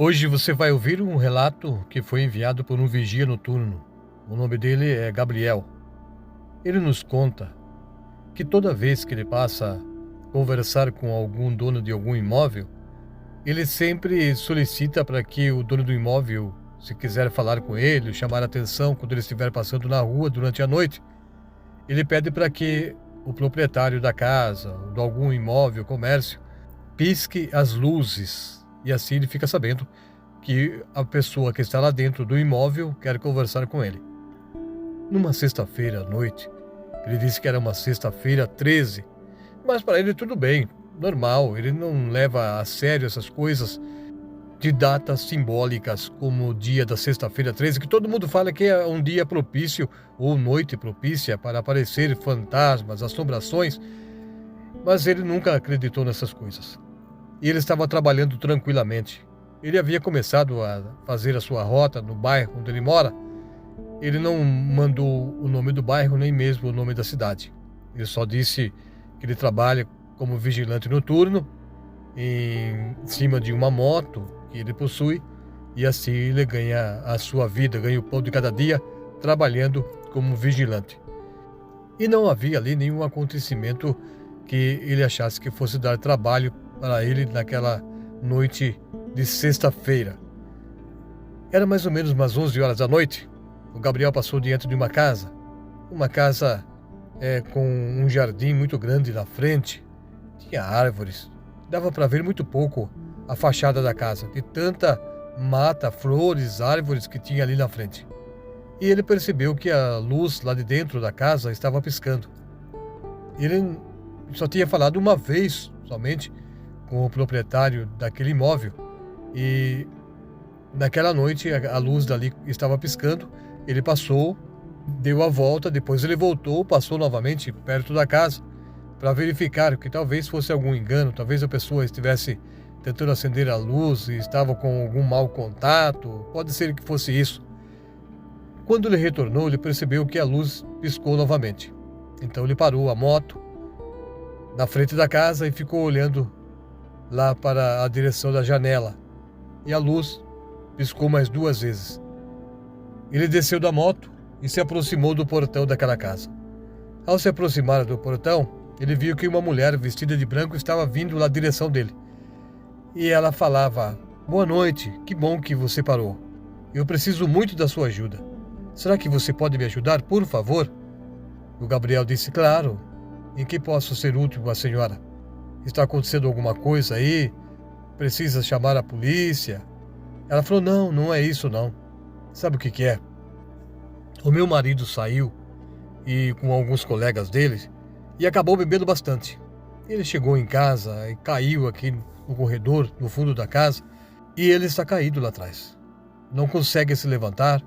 Hoje você vai ouvir um relato que foi enviado por um vigia noturno. O nome dele é Gabriel. Ele nos conta que toda vez que ele passa a conversar com algum dono de algum imóvel, ele sempre solicita para que o dono do imóvel, se quiser falar com ele, chamar a atenção quando ele estiver passando na rua durante a noite, ele pede para que o proprietário da casa, ou de algum imóvel, comércio, pisque as luzes e assim ele fica sabendo que a pessoa que está lá dentro do imóvel quer conversar com ele. Numa sexta-feira à noite, ele disse que era uma sexta-feira 13, mas para ele tudo bem, normal, ele não leva a sério essas coisas de datas simbólicas como o dia da sexta-feira 13, que todo mundo fala que é um dia propício ou noite propícia para aparecer fantasmas, assombrações, mas ele nunca acreditou nessas coisas. E ele estava trabalhando tranquilamente. Ele havia começado a fazer a sua rota no bairro onde ele mora. Ele não mandou o nome do bairro, nem mesmo o nome da cidade. Ele só disse que ele trabalha como vigilante noturno em cima de uma moto que ele possui e assim ele ganha a sua vida, ganha o pão de cada dia trabalhando como vigilante. E não havia ali nenhum acontecimento que ele achasse que fosse dar trabalho para ele naquela noite de sexta-feira. Era mais ou menos umas 11 horas da noite. O Gabriel passou diante de uma casa com um jardim muito grande na frente. Tinha árvores, dava para ver muito pouco a fachada da casa, de tanta mata, flores, árvores que tinha ali na frente. E ele percebeu que a luz lá de dentro da casa estava piscando. Ele só tinha falado uma vez somente com o proprietário daquele imóvel e naquela noite a luz dali estava piscando. Ele passou, deu a volta, depois ele voltou, passou novamente perto da casa para verificar que talvez fosse algum engano, talvez a pessoa estivesse tentando acender a luz e estava com algum mau contato, pode ser que fosse isso. Quando ele retornou, ele percebeu que a luz piscou novamente. Então ele parou a moto na frente da casa e ficou olhando lá para a direção da janela. E a luz piscou mais 2 vezes. Ele desceu da moto e se aproximou do portão daquela casa. Ao se aproximar do portão, ele viu que uma mulher vestida de branco estava vindo na direção dele. E ela falava: "Boa noite, que bom que você parou. Eu preciso muito da sua ajuda. Será que você pode me ajudar, por favor?" O Gabriel disse: "Claro. Em que posso ser útil à senhora? Está acontecendo alguma coisa aí? Precisa chamar a polícia?" Ela falou: "Não, não é isso não. Sabe o que é? O meu marido saiu e com alguns colegas dele e acabou bebendo bastante. Ele chegou em casa e caiu aqui no corredor, no fundo da casa, e ele está caído lá atrás. Não consegue se levantar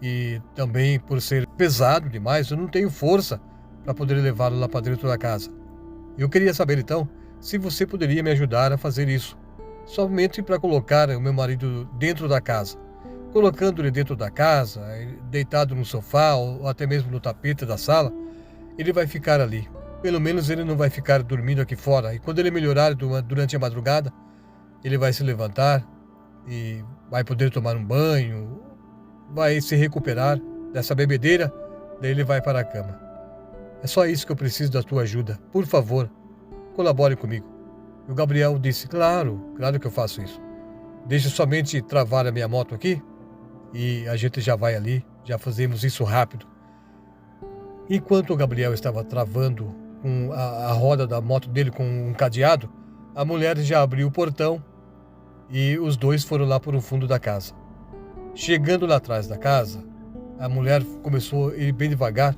e também por ser pesado demais, eu não tenho força para poder levá-lo lá para dentro da casa. Eu queria saber então se você poderia me ajudar a fazer isso, somente para colocar o meu marido dentro da casa. Colocando ele dentro da casa, deitado no sofá ou até mesmo no tapete da sala, ele vai ficar ali. Pelo menos ele não vai ficar dormindo aqui fora. E quando ele melhorar durante a madrugada, ele vai se levantar e vai poder tomar um banho, vai se recuperar dessa bebedeira, daí ele vai para a cama. É só isso que eu preciso da tua ajuda. Por favor, colabore comigo." E o Gabriel disse: "Claro, claro que eu faço isso. Deixa eu somente travar a minha moto aqui e a gente já vai ali, já fazemos isso rápido." Enquanto o Gabriel estava travando a roda da moto dele com um cadeado, a mulher já abriu o portão e os dois foram lá para o fundo da casa. Chegando lá atrás da casa, a mulher começou a ir bem devagar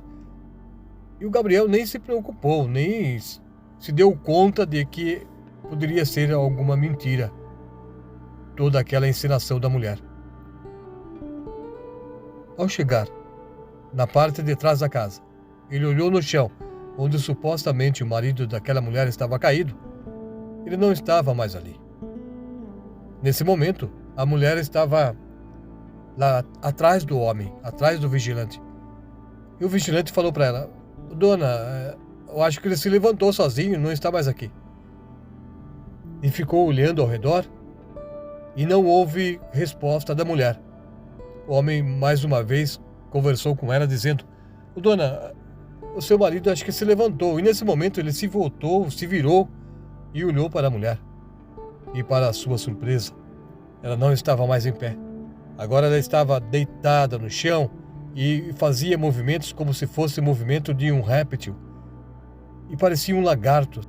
e o Gabriel nem se preocupou, nem se deu conta de que poderia ser alguma mentira toda aquela encenação da mulher. Ao chegar na parte de trás da casa, ele olhou no chão, onde supostamente o marido daquela mulher estava caído. Ele não estava mais ali. Nesse momento, a mulher estava lá atrás do homem, atrás do vigilante. E o vigilante falou para ela: "Dona, eu acho que ele se levantou sozinho, não está mais aqui." E ficou olhando ao redor e não houve resposta da mulher. O homem, mais uma vez, conversou com ela, dizendo: Dona, o seu marido acho que se levantou. E nesse momento ele se voltou, se virou e olhou para a mulher. E para a sua surpresa, ela não estava mais em pé. Agora ela estava deitada no chão e fazia movimentos como se fosse o movimento de um réptil. E parecia um lagarto.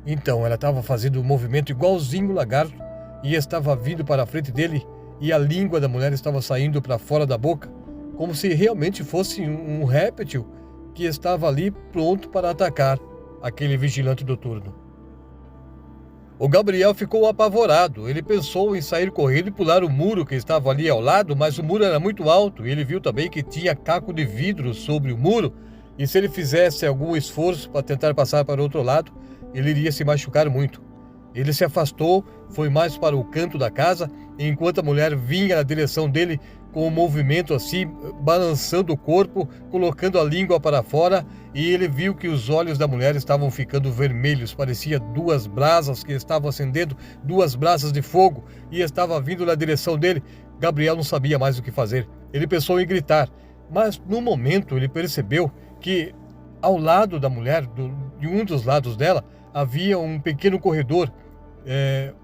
Então ela estava fazendo um movimento igualzinho o lagarto e estava vindo para a frente dele, e a língua da mulher estava saindo para fora da boca, como se realmente fosse um réptil que estava ali pronto para atacar aquele vigilante noturno. O Gabriel ficou apavorado. Ele pensou em sair correndo e pular o muro que estava ali ao lado, mas o muro era muito alto e ele viu também que tinha caco de vidro sobre o muro, e se ele fizesse algum esforço para tentar passar para o outro lado, ele iria se machucar muito. Ele se afastou, foi mais para o canto da casa, enquanto a mulher vinha na direção dele com um movimento assim, balançando o corpo, colocando a língua para fora, e ele viu que os olhos da mulher estavam ficando vermelhos, parecia duas brasas que estavam acendendo, duas brasas de fogo, e estava vindo na direção dele. Gabriel não sabia mais o que fazer. Ele pensou em gritar, mas no momento ele percebeu que ao lado da mulher, de um dos lados dela, havia um pequeno corredor,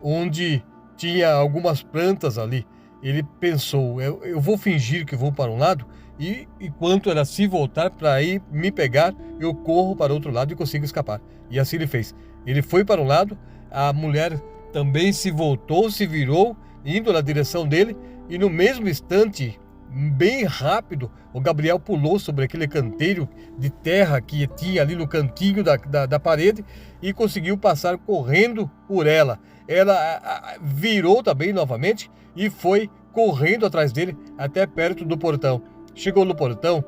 onde tinha algumas plantas ali. Ele pensou: eu vou fingir que vou para um lado, e enquanto ela se voltar para ir me pegar, eu corro para o outro lado e consigo escapar. E assim ele fez. Ele foi para um lado, a mulher também se voltou, se virou, indo na direção dele, e no mesmo instante, bem rápido, o Gabriel pulou sobre aquele canteiro de terra que tinha ali no cantinho da parede e conseguiu passar correndo por ela. Ela virou também novamente e foi correndo atrás dele até perto do portão. Chegou no portão,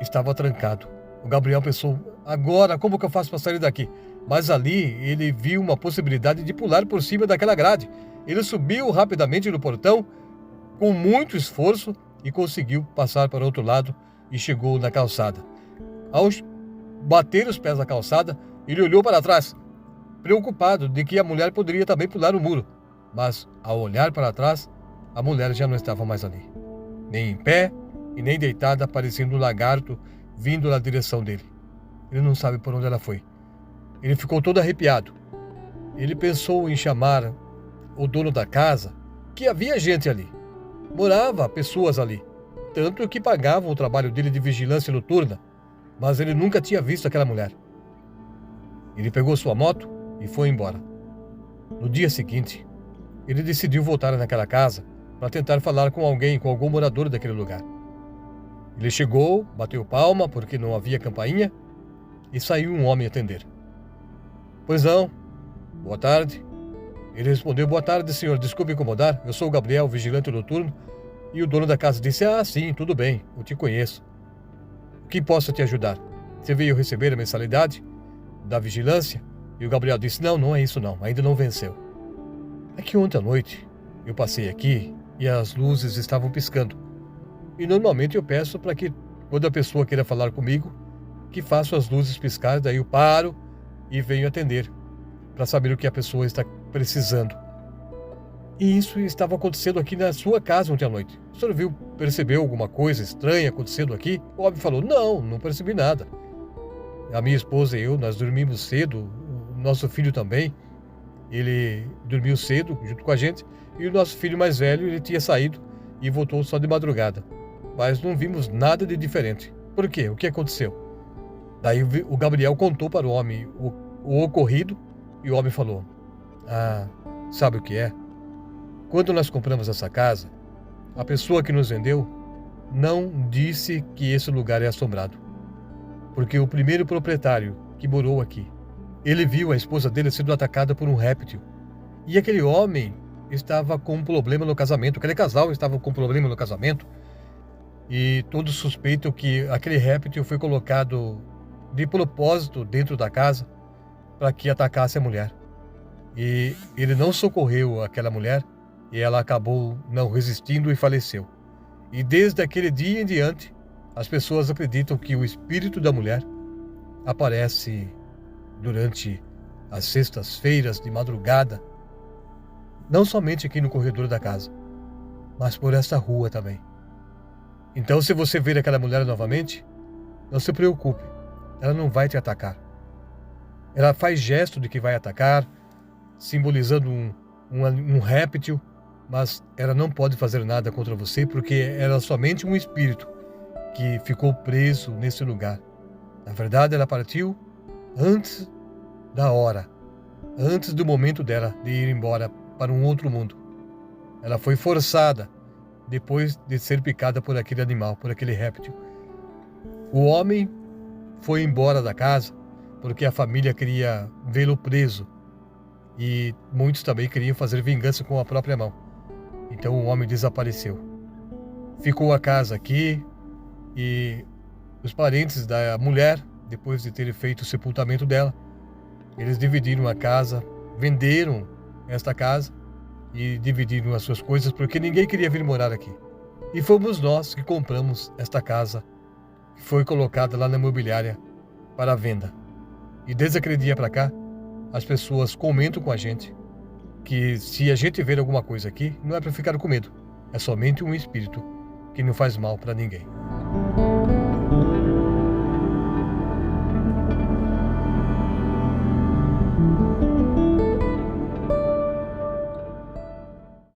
estava trancado. O Gabriel pensou: agora como que eu faço para sair daqui? Mas ali ele viu uma possibilidade de pular por cima daquela grade. Ele subiu rapidamente no portão, com muito esforço, e conseguiu passar para o outro lado e chegou na calçada. Ao bater os pés na calçada, ele olhou para trás, preocupado de que a mulher poderia também pular o muro. Mas, ao olhar para trás, a mulher já não estava mais ali, nem em pé e nem deitada, parecendo um lagarto vindo na direção dele. Ele não sabe por onde ela foi. Ele ficou todo arrepiado. Ele pensou em chamar o dono da casa, que havia gente ali. Morava pessoas ali, tanto que pagavam o trabalho dele de vigilância noturna, mas ele nunca tinha visto aquela mulher. Ele pegou sua moto e foi embora. No dia seguinte, ele decidiu voltar naquela casa para tentar falar com alguém, com algum morador daquele lugar. Ele chegou, bateu palma porque não havia campainha, e saiu um homem atender. Pois não, boa tarde. Ele respondeu: boa tarde, senhor, desculpe incomodar, eu sou o Gabriel, vigilante noturno. E o dono da casa disse: ah, sim, tudo bem, eu te conheço. O que posso te ajudar? Você veio receber a mensalidade da vigilância? E o Gabriel disse: não, não é isso não, ainda não venceu. É que ontem à noite eu passei aqui e as luzes estavam piscando. E normalmente eu peço para que, quando a pessoa queira falar comigo, que faça as luzes piscar, daí eu paro e venho atender, para saber o que a pessoa está precisando. E isso estava acontecendo aqui na sua casa ontem à noite. O senhor percebeu alguma coisa estranha acontecendo aqui? O homem falou: não, não percebi nada. A minha esposa e eu, nós dormimos cedo, o nosso filho também. Ele dormiu cedo junto com a gente, e o nosso filho mais velho, ele tinha saído e voltou só de madrugada. Mas não vimos nada de diferente. Por quê? O que aconteceu? Daí o Gabriel contou para o homem o ocorrido, e o homem falou: ah, sabe o que é? Quando nós compramos essa casa, a pessoa que nos vendeu não disse que esse lugar é assombrado. Porque o primeiro proprietário que morou aqui, ele viu a esposa dele sendo atacada por um réptil. E aquele homem estava com um problema no casamento, aquele casal estava com um problema no casamento, e todos suspeitam que aquele réptil foi colocado de propósito dentro da casa para que atacasse a mulher. E ele não socorreu aquela mulher, e ela acabou não resistindo e faleceu. E desde aquele dia em diante, as pessoas acreditam que o espírito da mulher aparece durante as sextas-feiras de madrugada não somente aqui no corredor da casa, mas por esta rua também. Então, se você ver aquela mulher novamente, não se preocupe, ela não vai te atacar. Ela faz gesto de que vai atacar, simbolizando um réptil, mas ela não pode fazer nada contra você porque ela é somente um espírito que ficou preso nesse lugar. Na verdade, ela partiu antes da hora, antes do momento dela de ir embora para um outro mundo. Ela foi forçada depois de ser picada por aquele animal, por aquele réptil. O homem foi embora da casa porque a família queria vê-lo preso e muitos também queriam fazer vingança com a própria mão. Então o homem desapareceu. Ficou a casa aqui e os parentes da mulher, depois de terem feito o sepultamento dela, eles dividiram a casa, venderam esta casa e dividiram as suas coisas porque ninguém queria vir morar aqui. E fomos nós que compramos esta casa, que foi colocada lá na imobiliária para venda. E desde aquele dia para cá, as pessoas comentam com a gente que se a gente ver alguma coisa aqui, não é para ficar com medo, é somente um espírito que não faz mal para ninguém.